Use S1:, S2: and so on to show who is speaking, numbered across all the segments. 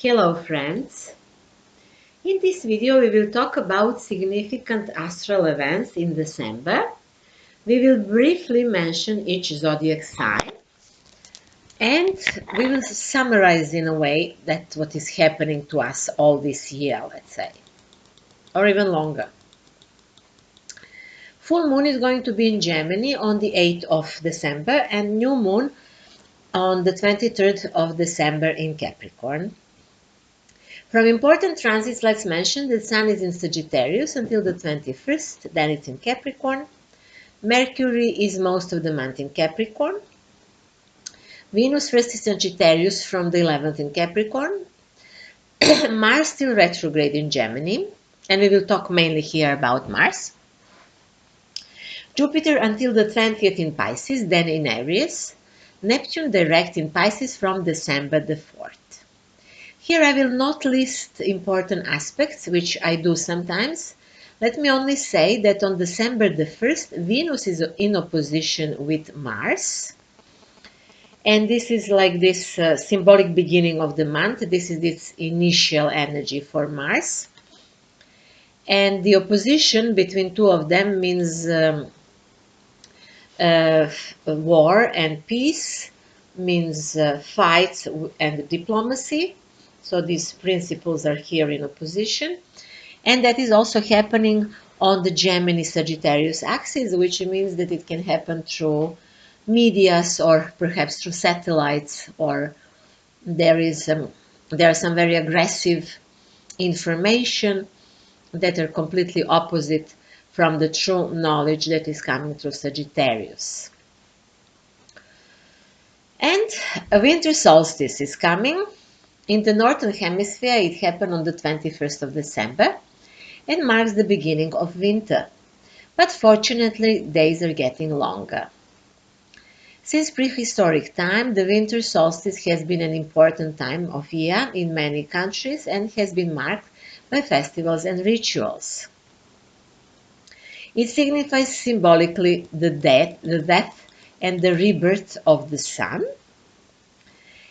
S1: Hello friends! In this video we will talk about significant astral events in December. We will briefly mention each zodiac sign and we will summarize in a way that what is happening to us all this year, let's say, or even longer. Full moon is going to be in Gemini on the 8th of December and new moon on the 23rd of December in Capricorn. From important transits, let's mention the Sun is in Sagittarius until the 21st, then it's in Capricorn. Mercury is most of the month in Capricorn. Venus first is Sagittarius from the 11th in Capricorn. Mars still retrograde in Gemini, and we will talk mainly here about Mars. Jupiter until the 20th in Pisces, then in Aries. Neptune direct in Pisces from December the 4th. Here I will not list important aspects, which I do sometimes. Let me only say that on December the 1st, Venus is in opposition with Mars. And this is like this symbolic beginning of the month. This is its initial energy for Mars. And the opposition between two of them means war and peace, means fights and diplomacy. So these principles are here in opposition. And that is also happening on the Gemini-Sagittarius axis, which means that it can happen through medias or perhaps through satellites, or there are some very aggressive information that are completely opposite from the true knowledge that is coming through Sagittarius. And a winter solstice is coming. In the Northern Hemisphere, it happened on the 21st of December and marks the beginning of winter. But fortunately, days are getting longer. Since prehistoric time, the winter solstice has been an important time of year in many countries and has been marked by festivals and rituals. It signifies symbolically the death and the rebirth of the sun.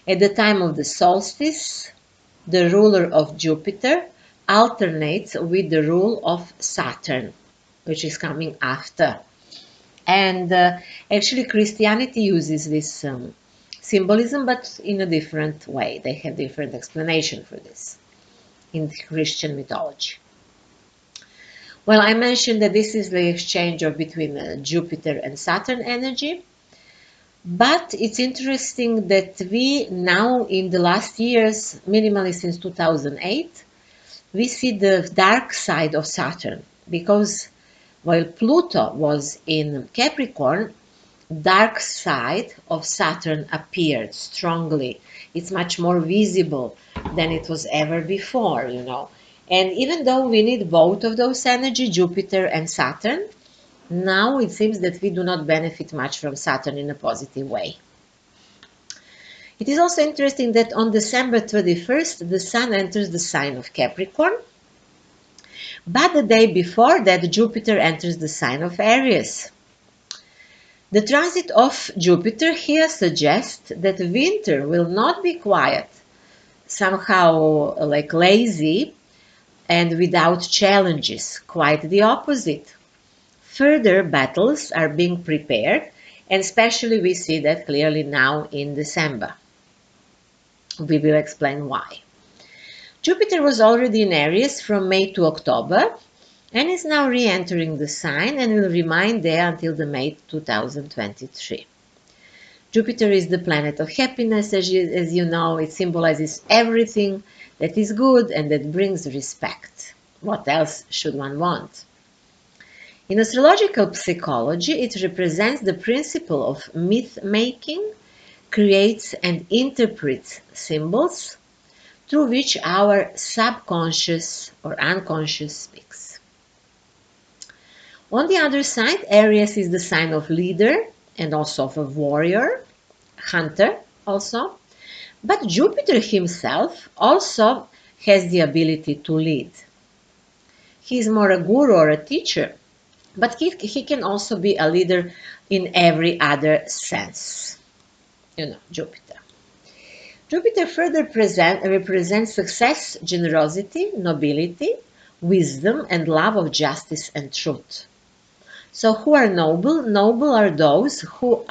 S1: At the time of the solstice, the ruler of Jupiter alternates with the rule of Saturn, which is coming after. And actually Christianity uses this symbolism, but in a different way. They have different explanation for this in Christian mythology. Well, I mentioned that this is the exchange between Jupiter and Saturn energy. But it's interesting that we now, in the last years, minimally since 2008, we see the dark side of Saturn, because while Pluto was in Capricorn, dark side of Saturn appeared strongly. It's much more visible than it was ever before, you know. And even though we need both of those energy, Jupiter and Saturn, now it seems that we do not benefit much from Saturn in a positive way. It is also interesting that on December 31st, the Sun enters the sign of Capricorn, but the day before that, Jupiter enters the sign of Aries. The transit of Jupiter here suggests that winter will not be quiet, somehow like lazy and without challenges, quite the opposite. Further battles are being prepared, and especially we see that clearly now in December. We will explain why. Jupiter was already in Aries from May to October and is now re-entering the sign and will remain there until the May 2023. Jupiter is the planet of happiness, as you know. It symbolizes everything that is good and that brings respect. What else should one want? In astrological psychology, it represents the principle of myth-making, creates and interprets symbols through which our subconscious or unconscious speaks. On the other side, Aries is the sign of leader and also of a warrior, hunter also. But Jupiter himself also has the ability to lead. He is more a guru or a teacher, but he can also be a leader in every other sense, you know, Jupiter. Jupiter further represents success, generosity, nobility, wisdom, and love of justice and truth. So who are noble? Noble are those who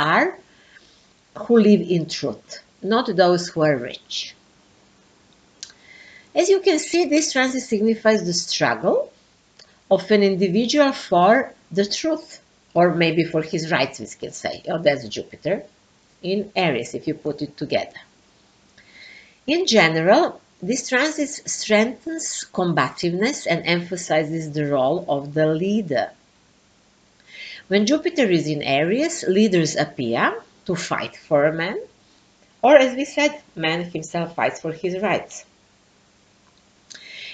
S1: live in truth, not those who are rich. As you can see, this transit signifies the struggle of an individual for the truth, or maybe for his rights, we can say. Oh, that's Jupiter in Aries, if you put it together. In general, this transit strengthens combativeness and emphasizes the role of the leader. When Jupiter is in Aries, leaders appear to fight for a man, or as we said, man himself fights for his rights.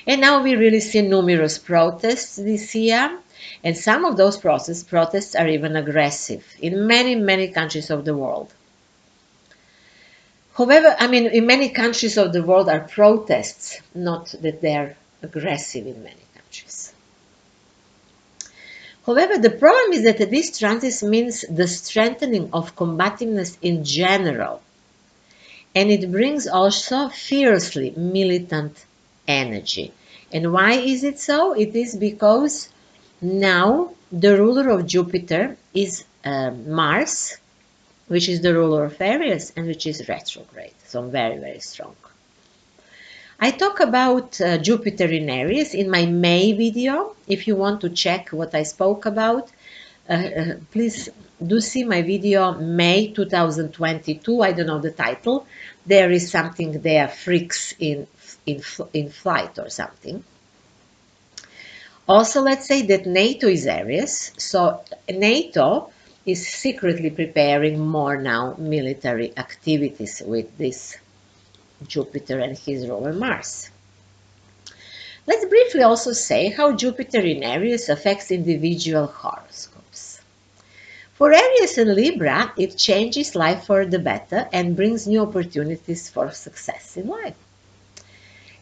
S1: And now we really see numerous protests this year, and some of those protests are even aggressive in many, many countries of the world. However, in many countries of the world are protests, not that they are aggressive in many countries. However, the problem is that this transit means the strengthening of combativeness in general, and it brings also fiercely militant energy. And why is it so? It is because now the ruler of Jupiter is Mars, which is the ruler of Aries and which is retrograde. So very, very strong. I talk about Jupiter in Aries in my May video. If you want to check what I spoke about, please do see my video May 2022. I don't know the title. There is something there, Frix in flight or something. Also, let's say that NATO is Aries. So NATO is secretly preparing more now military activities with this Jupiter and his ruler Mars. Let's briefly also say how Jupiter in Aries affects individual horoscopes. For Aries and Libra, it changes life for the better and brings new opportunities for success in life.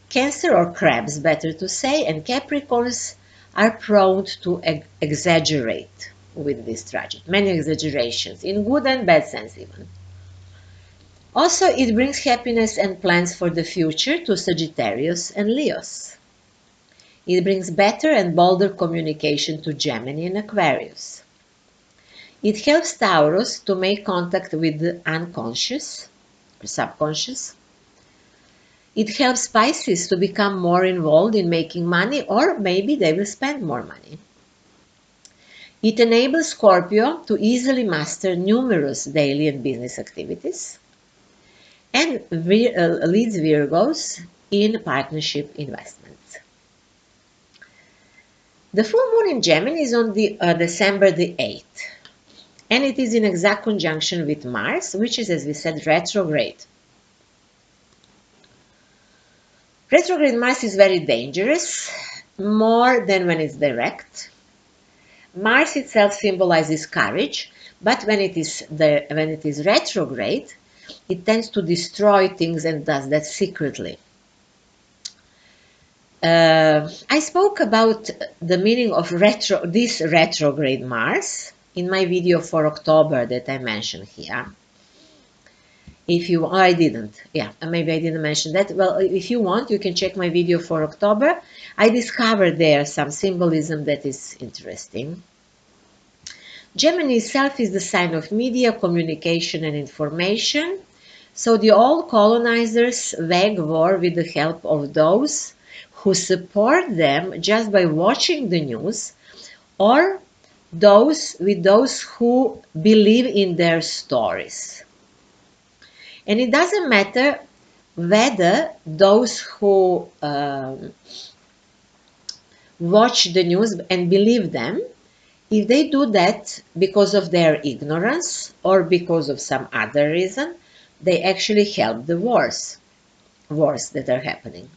S1: Cancer, or crabs better to say, and Capricorns are prone to exaggerate with this tragedy. Many exaggerations, in good and bad sense even. Also, it brings happiness and plans for the future to Sagittarius and Leos. It brings better and bolder communication to Gemini and Aquarius. It helps Taurus to make contact with the unconscious or subconscious. It helps Pisces to become more involved in making money, or maybe they will spend more money. It enables Scorpio to easily master numerous daily and business activities, and leads Virgos in partnership investments. The full moon in Gemini is on December the 8th, and it is in exact conjunction with Mars, which is, as we said, retrograde. Retrograde Mars is very dangerous, more than when it's direct. Mars itself symbolizes courage, but when it is retrograde, it tends to destroy things and does that secretly. I spoke about the meaning of this retrograde Mars in my video for October that I mentioned here. I didn't. Yeah, maybe I didn't mention that. Well, if you want, you can check my video for October. I discovered there some symbolism that is interesting. Gemini itself is the sign of media, communication, and information. So the old colonizers wage war with the help of those who support them just by watching the news, or those who believe in their stories. And it doesn't matter whether those who watch the news and believe them, if they do that because of their ignorance or because of some other reason, they actually help the wars that are happening.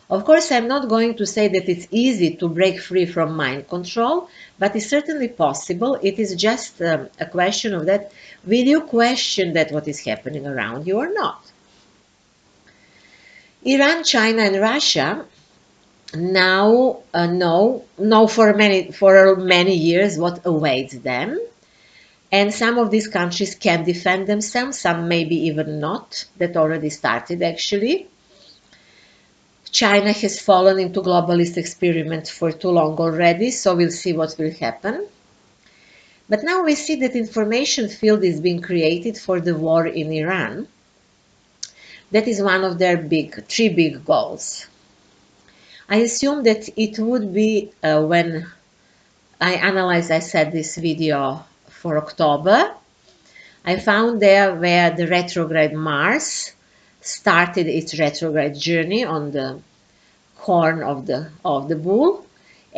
S1: Of course, I'm not going to say that it's easy to break free from mind control, but it's certainly possible. It is just a question of that. Will you question that what is happening around you or not? Iran, China, and Russia now know for many years what awaits them, And some of these countries can defend themselves, some maybe even not. That already started actually. China has fallen into globalist experiment for too long already, so we'll see what will happen. But now we see that information field is being created for the war in Iran. That is one of their three big goals. I assume that it would be when I said this video for October, I found there where the retrograde Mars started its retrograde journey on the horn of the bull,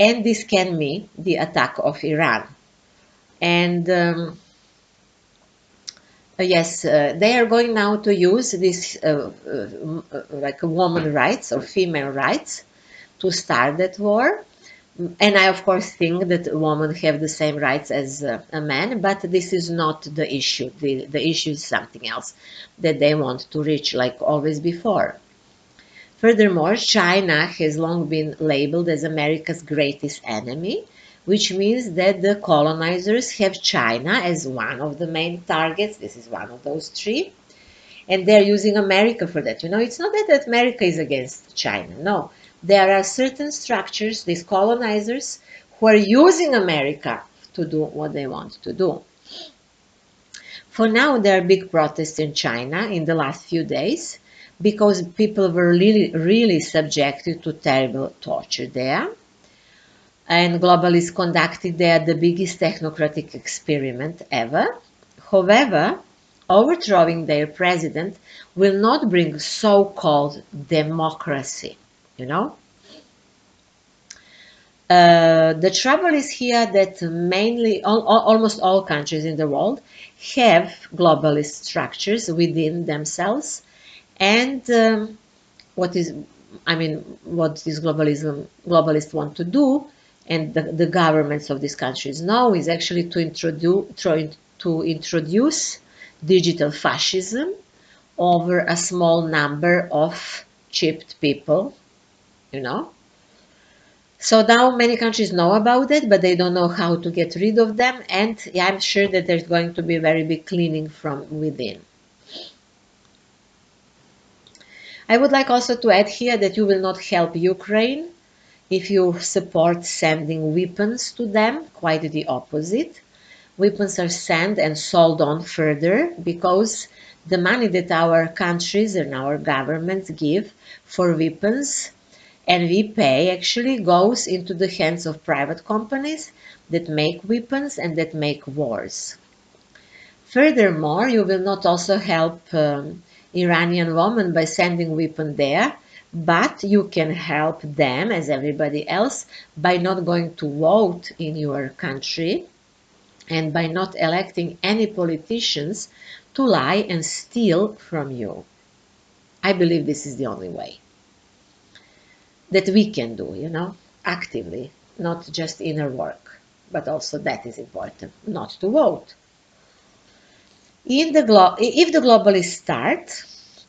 S1: and this can mean the attack of Iran. And yes, they are going now to use this like woman rights or female rights to start that war. And I, of course, think that women have the same rights as a man, but this is not the issue. The issue is something else that they want to reach, like always before. Furthermore, China has long been labeled as America's greatest enemy, which means that the colonizers have China as one of the main targets. This is one of those three. And they're using America for that. It's not that America is against China. No, there are certain structures, these colonizers, who are using America to do what they want to do. For now, there are big protests in China in the last few days because people were really subjected to terrible torture there. And globalists conducted there the biggest technocratic experiment ever. However, overthrowing their president will not bring so-called democracy, The trouble is here that mainly almost all countries in the world have globalist structures within themselves, and what these globalists want to do, and the governments of these countries know, is actually to introduce digital fascism over a small number of chipped people, So now many countries know about it, but they don't know how to get rid of them, and I'm sure that there's going to be a very big cleaning from within. I would like also to add here that you will not help Ukraine if you support sending weapons to them, quite the opposite. Weapons are sent and sold on further because the money that our countries and our governments give for weapons and we pay actually goes into the hands of private companies that make weapons and that make wars. Furthermore, you will not also help Iranian women by sending weapons there, but you can help them, as everybody else, by not going to vote in your country and by not electing any politicians to lie and steal from you. I believe this is the only way that we can do, actively, not just inner work, but also that is important, not to vote. If the globalists start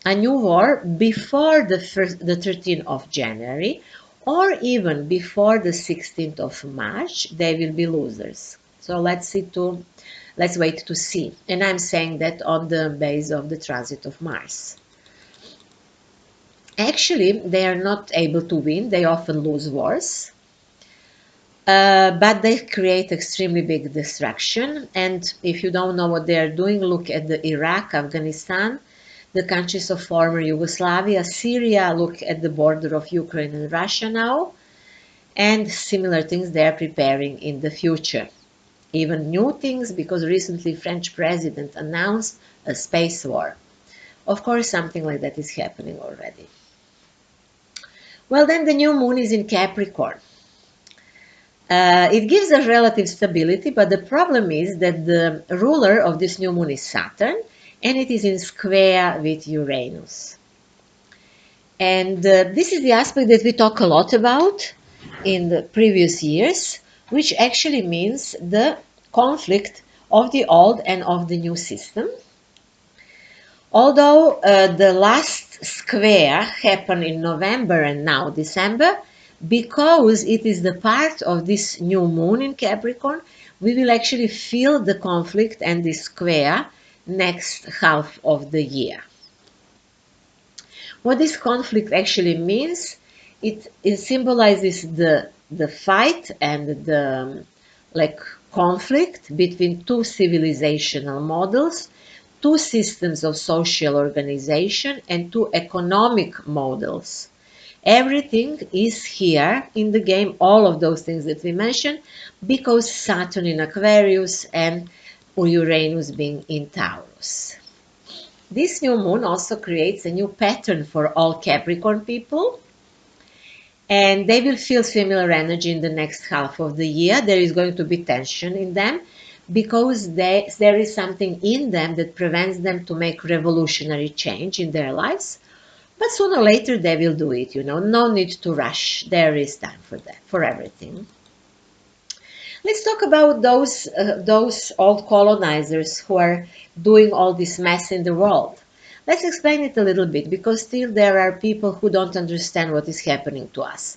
S1: a new war before the 13th of January or even before the 16th of March, they will be losers. So let's wait to see. And I'm saying that on the base of the transit of Mars. Actually, they are not able to win. They often lose wars. But they create extremely big destruction. And if you don't know what they are doing, look at the Iraq, Afghanistan, the countries of former Yugoslavia, Syria, look at the border of Ukraine and Russia now. And similar things they are preparing in the future. Even new things, because recently French president announced a space war. Of course, something like that is happening already. Well, then the new moon is in Capricorn. It gives a relative stability, but the problem is that the ruler of this new moon is Saturn, and it is in square with Uranus. And this is the aspect that we talk a lot about in the previous years, which actually means the conflict of the old and of the new system. Although the last square happened in November and now December, because it is the part of this new moon in Capricorn, we will actually feel the conflict and the square next half of the year. What this conflict actually means, it symbolizes the fight and the like conflict between two civilizational models, two systems of social organization, and two economic models. Everything is here in the game, all of those things that we mentioned, because Saturn in Aquarius and Uranus being in Taurus. This new moon also creates a new pattern for all Capricorn people, and they will feel similar energy in the next half of the year. There is going to be tension in them because there is something in them that prevents them to make revolutionary change in their lives. But sooner or later they will do it, no need to rush. There is time for that, for everything. Let's talk about those old colonizers who are doing all this mess in the world. Let's explain it a little bit, because still there are people who don't understand what is happening to us.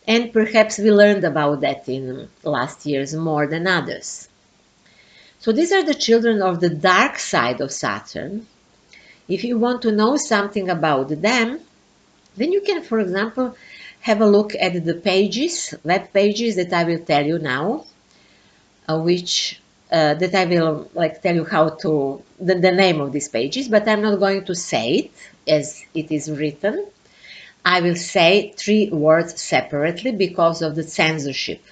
S1: And perhaps we learned about that in last years more than others. So these are the children of the dark side of Saturn. If you want to know something about them, then you can, for example, have a look at the pages, web pages that I will tell you now, which that I will tell you how to the name of these pages, but I'm not going to say it as it is written. I will say 3 words separately because of the censorship.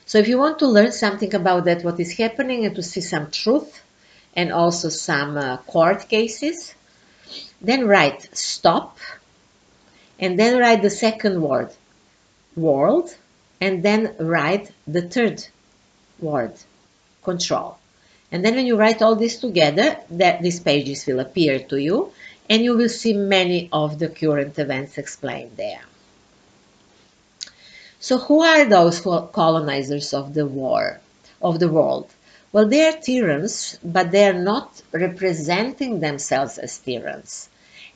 S1: So if you want to learn something about that, what is happening, and to see some truth and also some court cases, then write stop, and then write the second word, world, and then write the third word, control. And then when you write all this together, these pages will appear to you, and you will see many of the current events explained there. So who are those colonizers of the world? Well, they are tyrants, but they are not representing themselves as tyrants.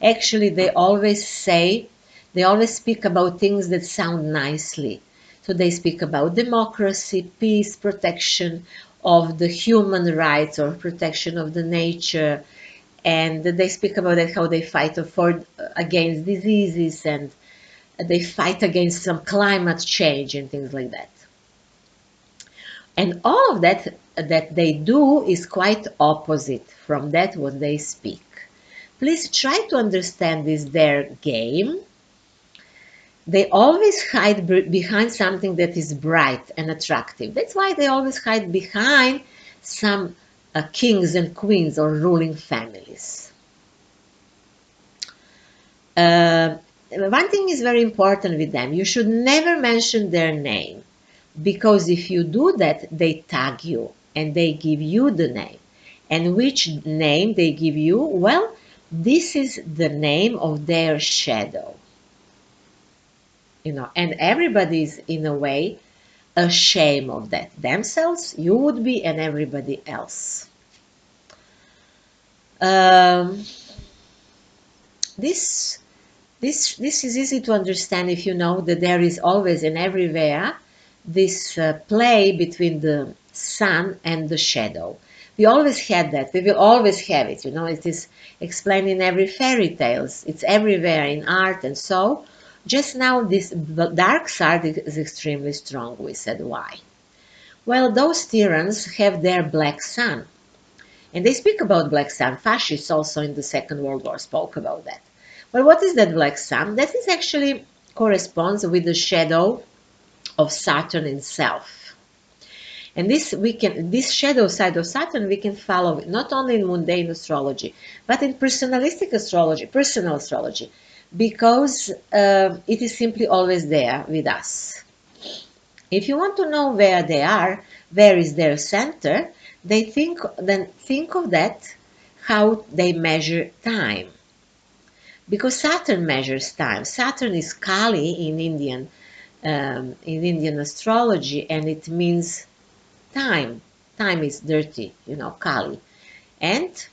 S1: Actually, they always speak about things that sound nicely. So they speak about democracy, peace, protection of the human rights, or protection of the nature, and they speak about that, how they fight against diseases, and they fight against some climate change and things like that. And all of that they do is quite opposite from that what they speak. Please try to understand this, their game. They always hide behind something that is bright and attractive. That's why they always hide behind some kings and queens or ruling families. One thing is very important with them. You should never mention their name, because if you do that, they tag you and they give you the name. And which name they give you? Well, this is the name of their shadow. And everybody is in a way ashamed of that. Themselves, you would be, and everybody else. This is easy to understand if you know that there is always and everywhere this play between the sun and the shadow. We always had that. We will always have it. It is explained in every fairy tales. It's everywhere in art, and so just now this dark side is extremely strong. We said why? Well, those tyrants have their black sun, and they speak about black sun. Fascists also in the Second World War spoke about that. Well, what is that black sun? That is actually corresponds with the shadow of Saturn itself. And this shadow side of Saturn, we can follow not only in mundane astrology, but in personalistic astrology, personal astrology, because it is simply always there with us. If you want to know where they are, where is their center, then think of that, how they measure time. Because Saturn measures time. Saturn is Kali in Indian astrology, and it means time. Time is dirty, Kali. And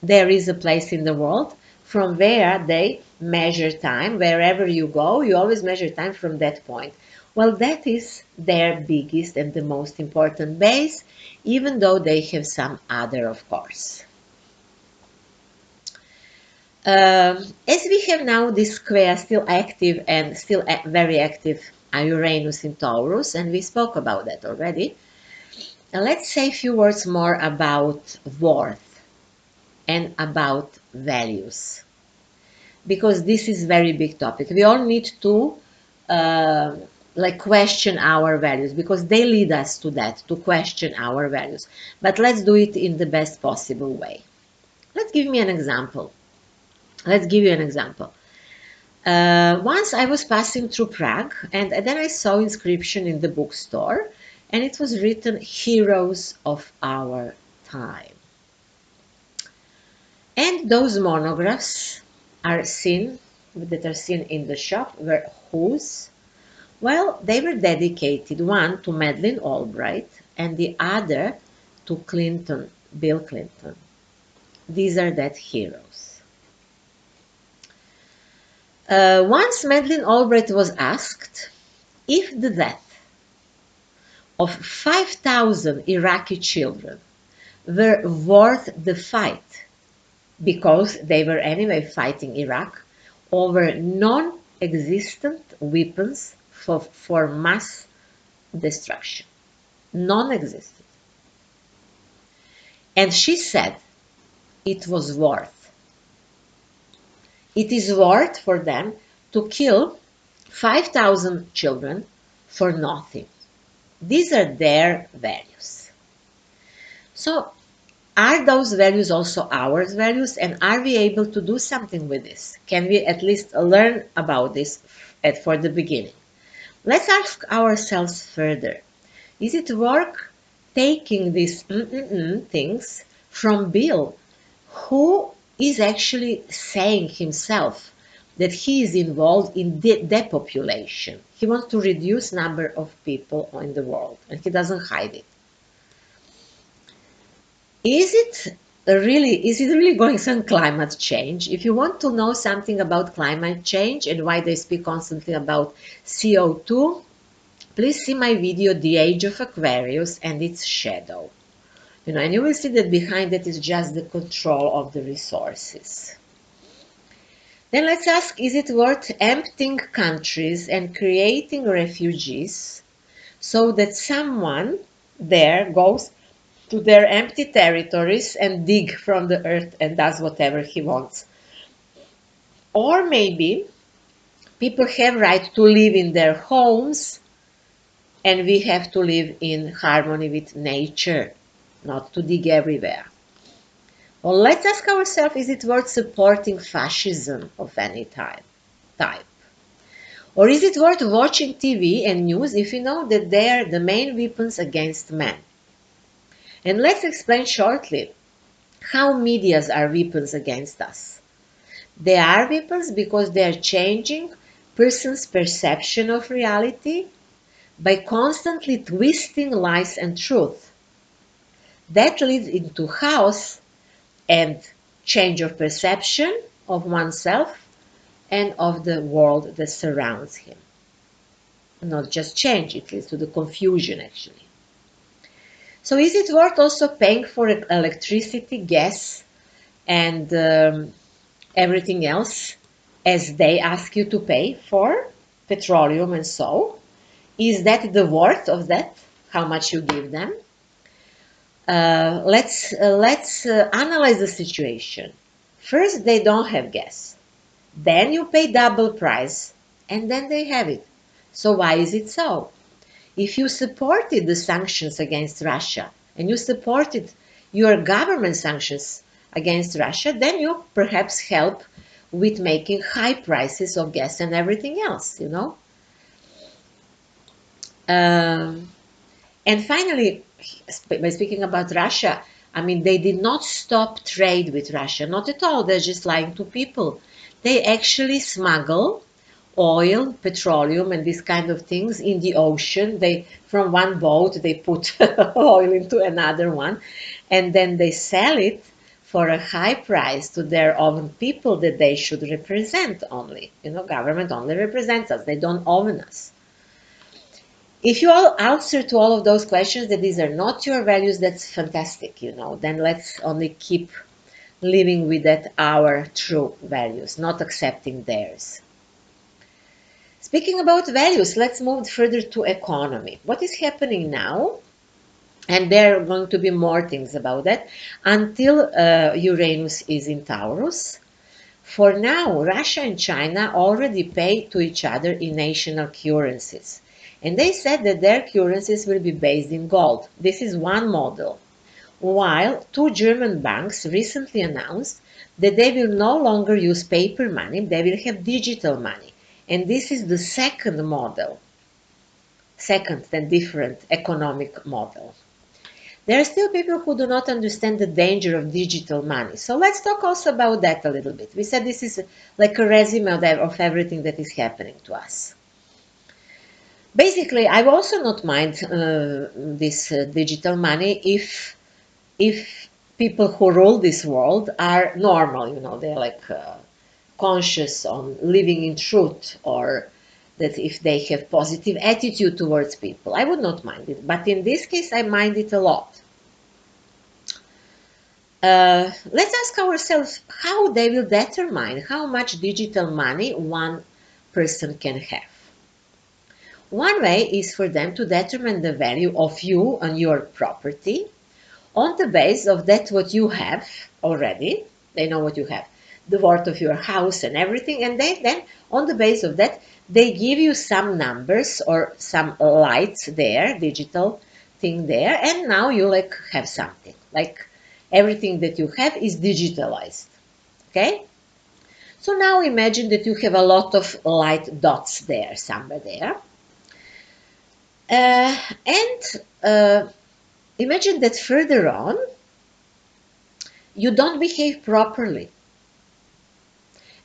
S1: there is a place in the world from where they measure time. Wherever you go, you always measure time from that point. Well, that is their biggest and the most important base, even though they have some other, of course. As we have now this square still active and still very active Uranus in Taurus, and we spoke about that already, let's say a few words more about worth and about values, because this is very big topic. We all need to uh, like question our values, because they lead us to that, to question our values. But let's do it in the best possible way. Let's give me an example. Let's give you an example. Once I was passing through Prague, and then I saw inscription in the bookstore, and it was written "Heroes of Our Time." And those monographs that are seen in the shop were whose? Well, they were dedicated, one to Madeleine Albright and the other to Bill Clinton. These are that heroes. Once Madeleine Albright was asked if the death of 5,000 Iraqi children were worth the fight, because they were anyway fighting Iraq over non-existent weapons for mass destruction. Non-existent. And she said it was worth. It is worth for them to kill 5,000 children for nothing. These are their values. So, are those values also our values, and are we able to do something with this? Can we at least learn about this for the beginning? Let's ask ourselves further. Is it worth taking these things from Bill, who is actually saying himself that he is involved in depopulation? He wants to reduce number of people in the world, and he doesn't hide it. Is it really going on climate change? If you want to know something about climate change and why they speak constantly about CO2, please see my video, The Age of Aquarius and its Shadow. And you will see that behind it is just the control of the resources. Then let's ask, is it worth emptying countries and creating refugees so that someone there goes to their empty territories and dig from the earth and does whatever he wants? Or maybe people have right to live in their homes and we have to live in harmony with nature, not to dig everywhere. Well, let's ask ourselves, is it worth supporting fascism of any type? Or is it worth watching TV and news if you know that they are the main weapons against man? And let's explain shortly how medias are weapons against us. They are weapons because they are changing person's perception of reality by constantly twisting lies and truth. That leads into chaos and change of perception of oneself and of the world that surrounds him. Not just change, it leads to the confusion actually. So is it worth also paying for electricity, gas, and everything else as they ask you to pay for petroleum and so? Is that the worth of that? How much you give them? Let's analyze the situation. First, they don't have gas. Then you pay double price, and then they have it. So why is it so? If you supported the sanctions against Russia and you supported your government sanctions against Russia, then you perhaps help with making high prices of gas and everything else, And finally, by speaking about Russia, I mean, they did not stop trade with Russia, not at all. They're just lying to people. They actually smuggle oil, petroleum, and these kind of things in the ocean. From one boat, they put oil into another one, and then they sell it for a high price to their own people that they should represent only. Government only represents us. They don't own us. If you all answer to all of those questions that these are not your values, that's fantastic, then let's only keep living with that our true values, not accepting theirs. Speaking about values, let's move further to economy. What is happening now? And there are going to be more things about that until Uranus is in Taurus. For now, Russia and China already pay to each other in national currencies. And they said that their currencies will be based in gold. This is one model. While two German banks recently announced that they will no longer use paper money, they will have digital money. And this is the second model, second and different economic model. There are still people who do not understand the danger of digital money. So let's talk also about that a little bit. We said this is like a resume of everything that is happening to us. Basically, I will also not mind this digital money if people who rule this world are normal, they're like conscious on living in truth, or that if they have positive attitude towards people, I would not mind it. But in this case, I mind it a lot. Let's ask ourselves how they will determine how much digital money one person can have. One way is for them to determine the value of you and your property on the base of that what you have already. They know what you have, the worth of your house and everything, and then on the base of that they give you some numbers or some lights there, digital thing there, and now you like have something like everything that you have is digitalized. Okay, so now imagine that you have a lot of light dots there, somewhere there, and imagine that further on you don't behave properly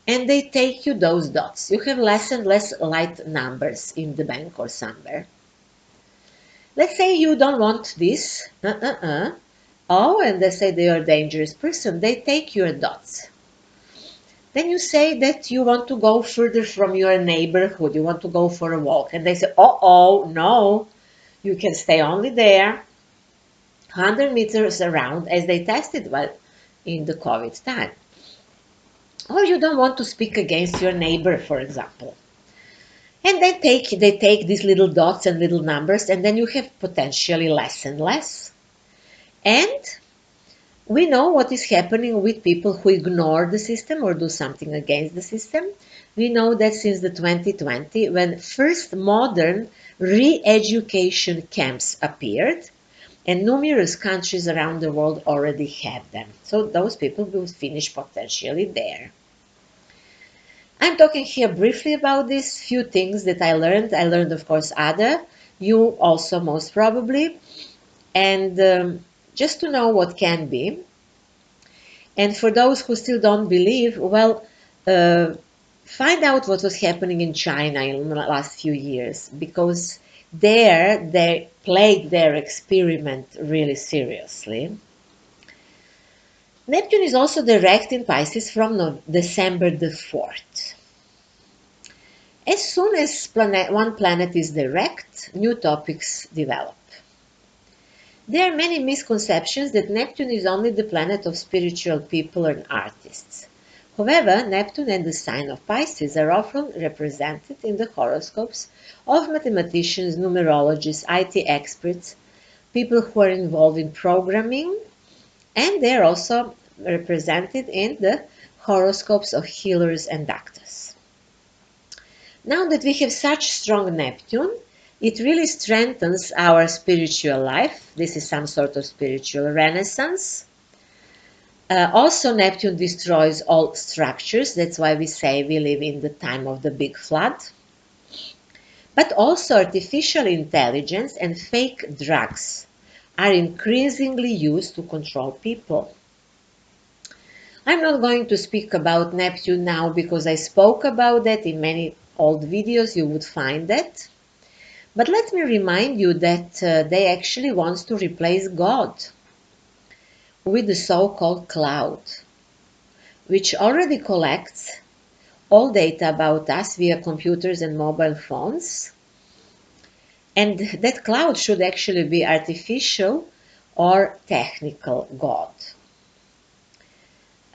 S1: and they take you those dots. You have less and less light numbers in the bank or somewhere. Let's say you don't want this. Oh, and they say they are a dangerous person. They take your dots. Then you say that you want to go further from your neighborhood. You want to go for a walk. And they say, oh, no, you can stay only there, 100 meters around, as they tested in the COVID time. Or you don't want to speak against your neighbor, for example. And they take these little dots and little numbers, and then you have potentially less and less. And we know what is happening with people who ignore the system or do something against the system. We know that since the 2020, when first modern re-education camps appeared, and numerous countries around the world already have them. So those people will finish potentially there. I'm talking here briefly about these few things that I learned. I learned, of course, other. You also, most probably. And just to know what can be. And for those who still don't believe, well, find out what was happening in China in the last few years, because there they played their experiment really seriously. Neptune is also direct in Pisces from December the 4th. As soon as one planet is direct, new topics develop. There are many misconceptions that Neptune is only the planet of spiritual people and artists. However, Neptune and the sign of Pisces are often represented in the horoscopes of mathematicians, numerologists, IT experts, people who are involved in programming, and they are also represented in the horoscopes of healers and doctors. Now that we have such strong Neptune, it really strengthens our spiritual life. This is some sort of spiritual renaissance. Also, Neptune destroys all structures. That's why we say we live in the time of the big flood. But also artificial intelligence and fake drugs are increasingly used to control people. I'm not going to speak about Neptune now because I spoke about that in many old videos. You would find that. But let me remind you that they actually want to replace God with the so-called cloud, which already collects all data about us via computers and mobile phones. And that cloud should actually be artificial or technical God.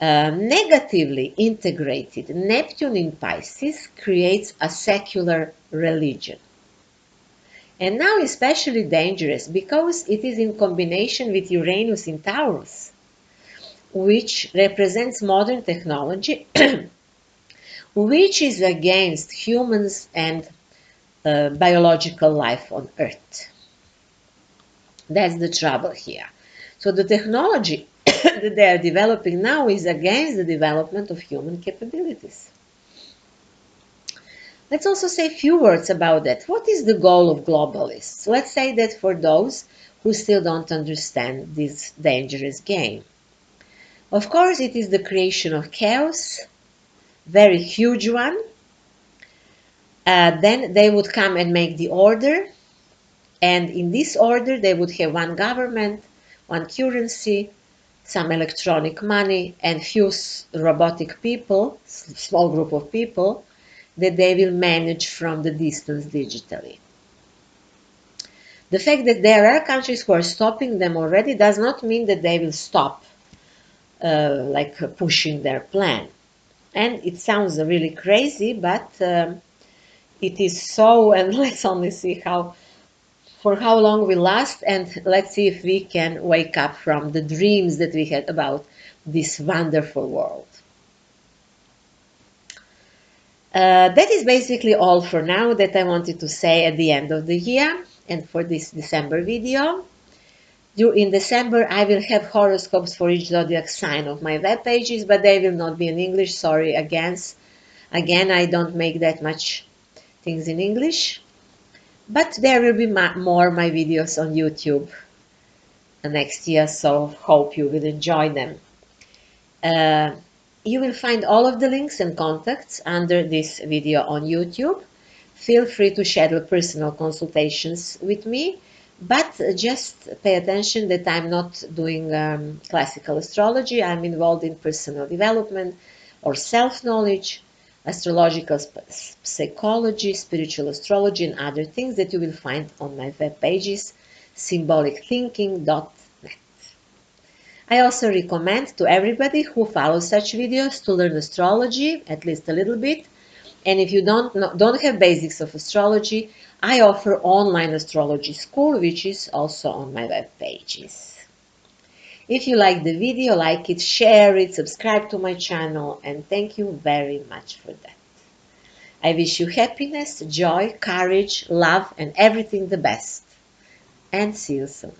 S1: Negatively integrated Neptune in Pisces creates a secular religion. And now especially dangerous because it is in combination with Uranus in Taurus, which represents modern technology, which is against humans and biological life on Earth. That's the trouble here. So the technology that they are developing now is against the development of human capabilities. Let's also say a few words about that. What is the goal of globalists? Let's say that for those who still don't understand this dangerous game. Of course, it is the creation of chaos, very huge one. Then they would come and make the order, and in this order they would have one government, one currency, some electronic money, and few robotic people, small group of people, that they will manage from the distance digitally. The fact that there are countries who are stopping them already does not mean that they will stop like pushing their plan. And it sounds really crazy, but it is so, and let's only see for how long we last, and let's see if we can wake up from the dreams that we had about this wonderful world. That is basically all for now that I wanted to say at the end of the year and for this December video. In December, I will have horoscopes for each zodiac sign of my web pages, but they will not be in English. Sorry, again, I don't make that much things in English. But there will be more my videos on YouTube next year, so hope you will enjoy them. You will find all of the links and contacts under this video on YouTube. Feel free to schedule personal consultations with me, but just pay attention that I'm not doing classical astrology. I'm involved in personal development or self-knowledge, astrological psychology, spiritual astrology, and other things that you will find on my web pages, symbolicthinking.net. I also recommend to everybody who follows such videos to learn astrology, at least a little bit. And if you don't have basics of astrology, I offer online astrology school, which is also on my web pages. If you like the video, like it, share it, subscribe to my channel, and thank you very much for that. I wish you happiness, joy, courage, love, and everything the best. And see you soon.